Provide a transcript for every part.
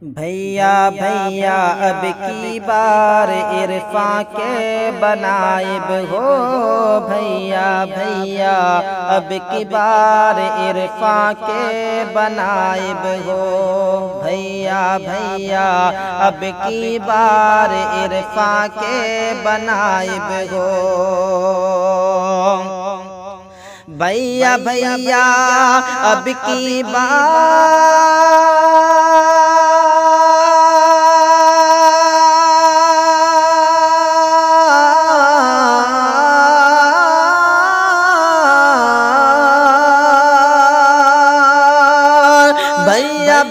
भैया भैया अब की बार इरफा के बनाइब हो। भैया भैया अब की बार इरफा के बनाइब हो। भैया भैया अब की बार इरफा के बनाइब हो। भैया भैया अब की बार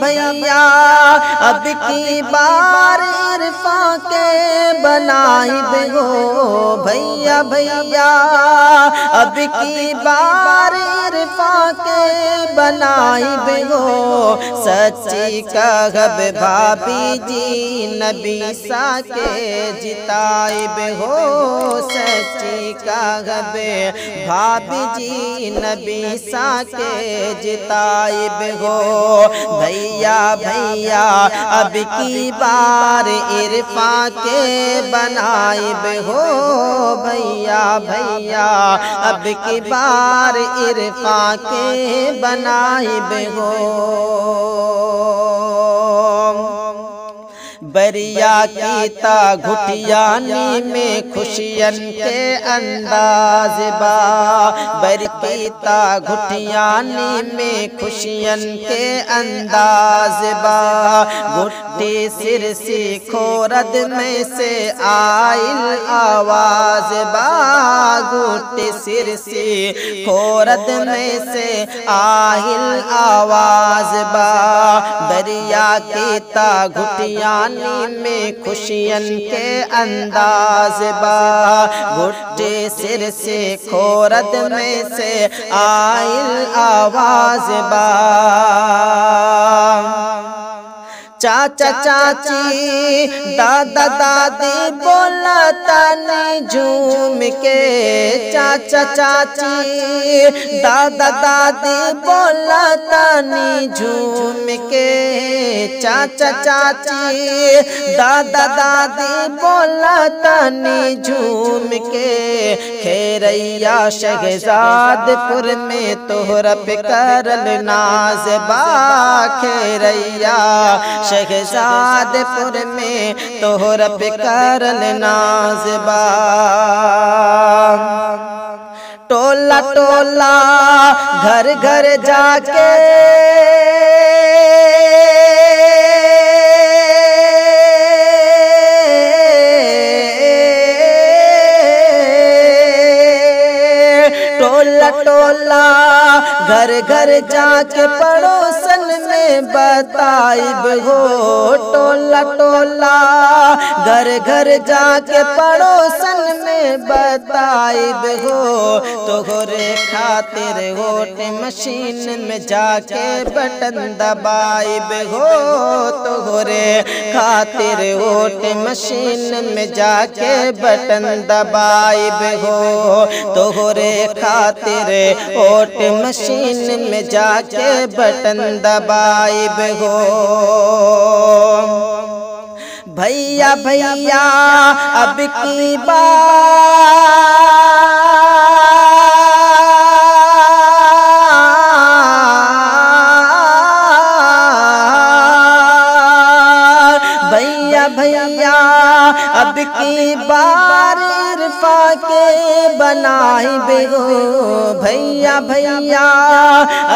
भैया अब की बार इरफा के बनाइब हो। भैया भैया अब की बार इरफा के बनाइब हो। सच्ची कहब भाभी जी नबी सा के जिताइब हो। सच्ची कहब भाभी जी नबी सा के जिताइब हो। भैया भैया अब की बार इरफा के बनाइब हो। भैया भैया अब की बार इरफा के बनाइब हो। बरिया कीता घुटियानी में खुशियन के अंदाज बा। बर कीता घुटियानी में खुशियन के अंदाज बा। घुट्टी सिर सी खोरद में से आइल आवाज बा। घुट्टी सिर सी खोरद में से आइल आवाज बा। बरिया कीता घुटियानी में खुशियन के अंदाज बा। घुट्टे सिर से खोरद में से आइल आवाज बा। चाचा चाची दादा दादी बोला तानी झूम के। चाचा चाची दादा दादी बोला तानी झूम के। चाचा चाची दादा दादी बोला तानी झूम के। खेरैया शहजादपुर में तोहरा पे करल नाज बा। खेरैया शहजादपुर में तोहरा पे करल नाज बा। टोला टोला घर घर जाके टोला टोला घर घर जाके पड़ोसन में बताइब हो। टोला टोला घर घर जाके पड़ोसन में बताइब हो। तोहरे खातिर वोट मशीन में जाके बटन दबाइब हो। तोहरे खातिर वोट मशीन में जाके बटन दबाइब हो। तोहरे खातिर वोट मशीन में जाके बटन दबाइब हो। भैया भैया अब की बार भैया भैया अब की बार इरफा के बनाइब हो। भैया भैया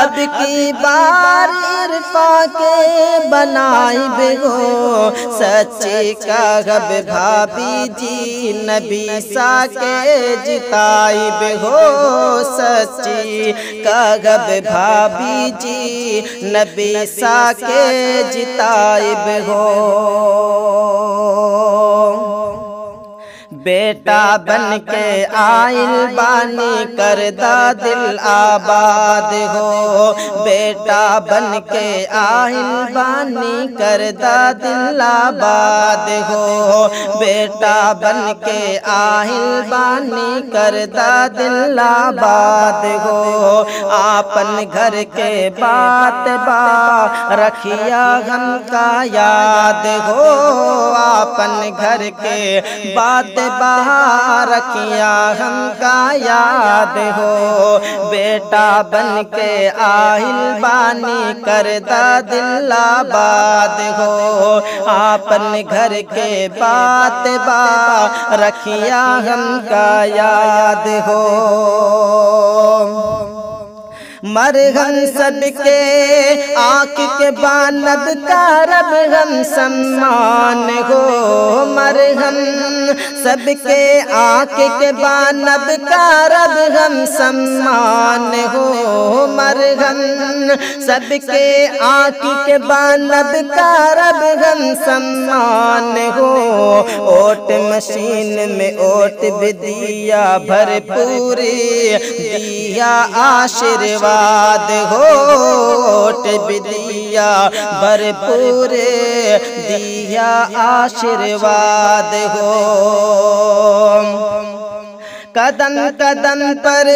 अब की बार इरफा के बनाइब हो। सच्ची कहब भाभी जी नबी सा के जिताइब हो। सच्ची कहब भाभी जी नबी सा के जिताइब हो। बेटा बन के आइल बानी करदा दिल आबाद हो। बेटा बन के आइल बानी करदा दिल आबाद हो। बेटा बन के आइल बानी करदा दिल आबाद हो। आपन घर के बात बा रखिया हमका याद हो। आपन घर के बात बा रखिया हमका याद हो। बेटा बन के आइल बानी करदा दिल आबाद हो। आपन घर के बात बा रखिया हमका याद हो। मरहम सबके आँख के बानब करब हम सम्मान हो। मरहम सबके आँख के बानब करब हम सम्मान हो। मरहम सबके आँख के बानब करब हम सम्मान हो। ओट मशीन में ओट भी दिया भरपूर दिया आशीर्वाद हो। ओट भी दिया भरपूर दिया आशीर्वाद हो। कदम कदम पर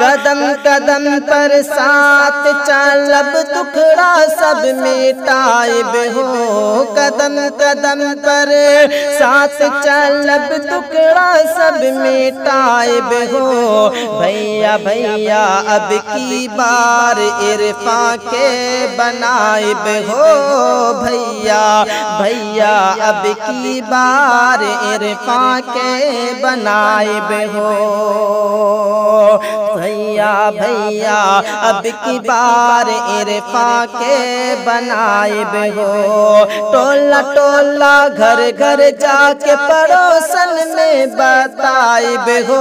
कदम कदम पर साथ चलब दुखड़ा सब मिटाइब हो। कदम कदम पर साथ चलब दुखड़ा सब मिटाइब हो। भैया भैया अब की बार इरफा के बनाइब हो। भैया भैया अब की बार इरफा के बनाइब हो। भैया भैया अब की बार इरफा के बनाइब हो। टोला टोला घर घर जाके पड़ोसन में बताइब हो।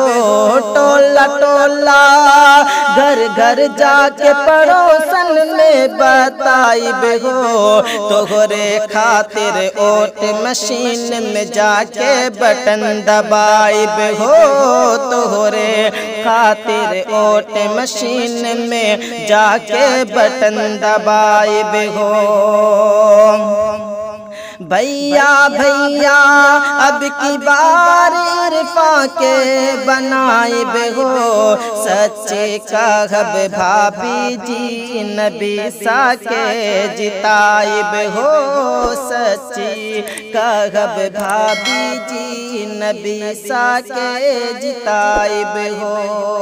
टोला टोला घर घर जाके पड़ोसन में बताइब हो। तोहरे खातिर ओट मशीन में जाके बटन दबाइब हो। तोहरे खातिर ओट मशीन में जाके बटन दबाइब हो। भैया भैया अब की बार इरफा के बनाइब हो। सच्चे कहब भाभी जी नबी सा के जिताइब हो। सच्ची कहब भाभी जी नबी सा के जिताइब हो।